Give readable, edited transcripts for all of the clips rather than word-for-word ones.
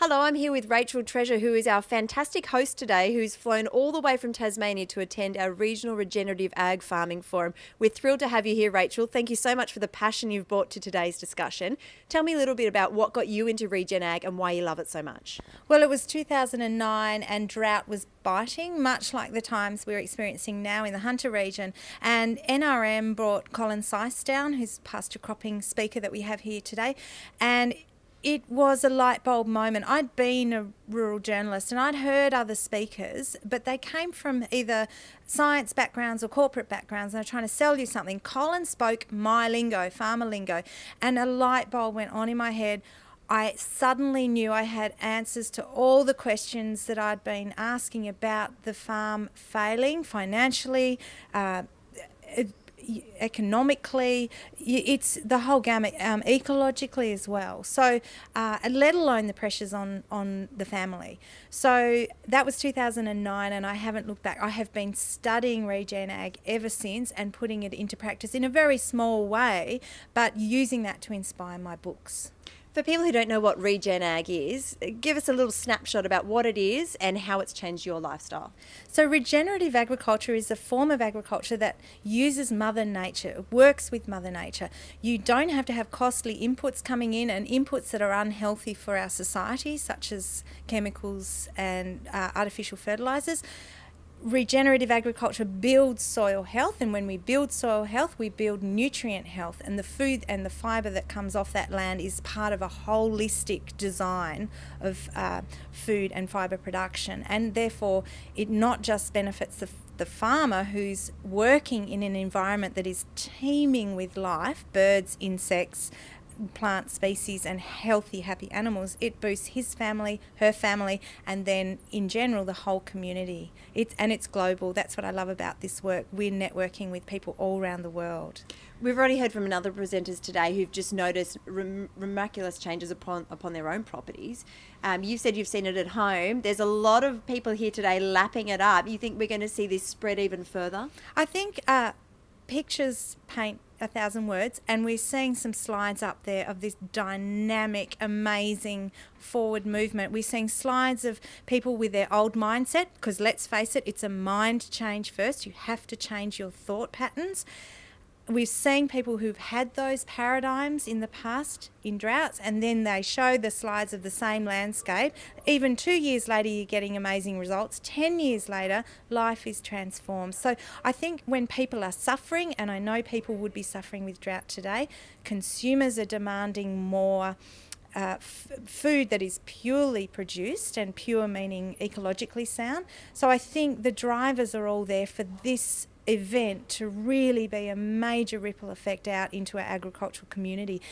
Hello, I'm here with Rachael Treasure, who is our fantastic host today, who's flown all the way from Tasmania to attend our regional regenerative ag farming forum. We're thrilled to have you here, Rachael. Thank you so much for the passion you've brought to today's discussion. Tell me a little bit about what got you into regen ag and why you love it so much. Well, it was 2009 and drought was biting, much like the times we're experiencing now in the Hunter region. And NRM brought Colin Seiss down, who's pasture cropping speaker that we have here today, and it was a light bulb moment. I'd been a rural journalist and I'd heard other speakers, but they came from either science backgrounds or corporate backgrounds, and they're trying to sell you something. Colin spoke my lingo, farmer lingo, and a light bulb went on in my head. I suddenly knew I had answers to all the questions that I'd been asking about the farm failing financially, economically, it's the whole gamut, ecologically as well. So, let alone the pressures on the family. So that was 2009, and I haven't looked back. I have been studying regen ag ever since and putting it into practice in a very small way, but using that to inspire my books. For people who don't know what regen ag is, give us a little snapshot about what it is and how it's changed your lifestyle. So regenerative agriculture is a form of agriculture that uses Mother Nature, works with Mother Nature. You don't have to have costly inputs coming in and inputs that are unhealthy for our society, such as chemicals and artificial fertilisers. Regenerative agriculture builds soil health, and when we build soil health, we build nutrient health, and the food and the fibre that comes off that land is part of a holistic design of food and fibre production, and therefore it not just benefits the farmer who's working in an environment that is teeming with life, birds, insects, plant species and healthy, happy animals. It boosts his family, her family, and then in general the whole community. It's global. That's what I love about this work. We're networking with people all around the world. We've already heard from another presenters today who've just noticed miraculous changes upon their own properties. You said you've seen it at home. There's a lot of people here today lapping it up. You think we're going to see this spread even further? I think pictures paint 1,000 words, and we're seeing some slides up there of this dynamic, amazing forward movement. We're seeing slides of people with their old mindset, because let's face it, it's a mind change first. You have to change your thought patterns. We've seen people who've had those paradigms in the past in droughts, and then they show the slides of the same landscape. Even 2 years later, you're getting amazing results. 10 years later, life is transformed. So I think when people are suffering, and I know people would be suffering with drought today, consumers are demanding more food that is purely produced, and pure meaning ecologically sound. So I think the drivers are all there for this event to really be a major ripple effect out into our agricultural community.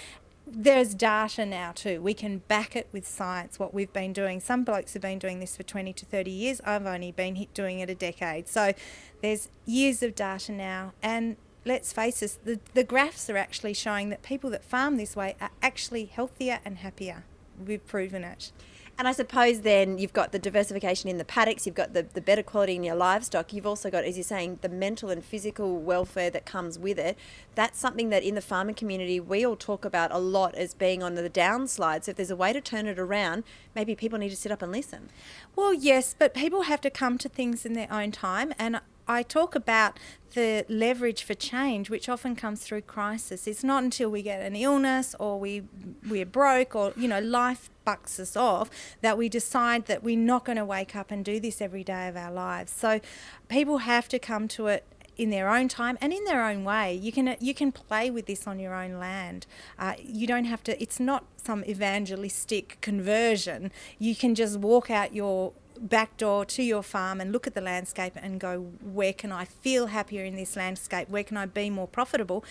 There's data now too. We can back it with science, what we've been doing. Some blokes have been doing this for 20 to 30 years. I've only been doing it a decade. So there's years of data now, and let's face it, the graphs are actually showing that people that farm this way are actually healthier and happier. We've proven it. And I suppose then you've got the diversification in the paddocks, you've got the better quality in your livestock, you've also got, as you're saying, the mental and physical welfare that comes with it. That's something that in the farming community we all talk about a lot as being on the downslide. So if there's a way to turn it around, maybe people need to sit up and listen. Well, yes, but people have to come to things in their own time, and I talk about the leverage for change, which often comes through crisis. It's not until we get an illness or we're broke, or life bucks us off, that we decide that we're not going to wake up and do this every day of our lives. So people have to come to it in their own time and in their own way. You can play with this on your own land. You don't have to. It's not some evangelistic conversion. You can just walk out your back door to your farm and look at the landscape and go, where can I feel happier in this landscape? Where can I be more profitable?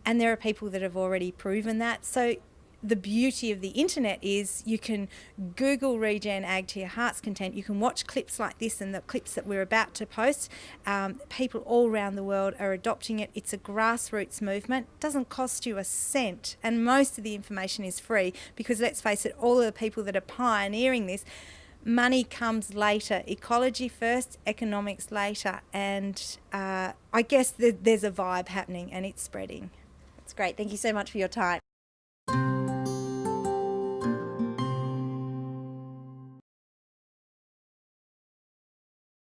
And there are people that have already proven that. So the beauty of the internet is you can Google regen ag to your heart's content. You can watch clips like this and the clips that we're about to post. People all around the world are adopting it. It's a grassroots movement. It doesn't cost you a cent, and most of the information is free, because let's face it, all of the people that are pioneering this, money comes later. Ecology first, economics later, and I guess there's a vibe happening and it's spreading. That's great. Thank you so much for your time.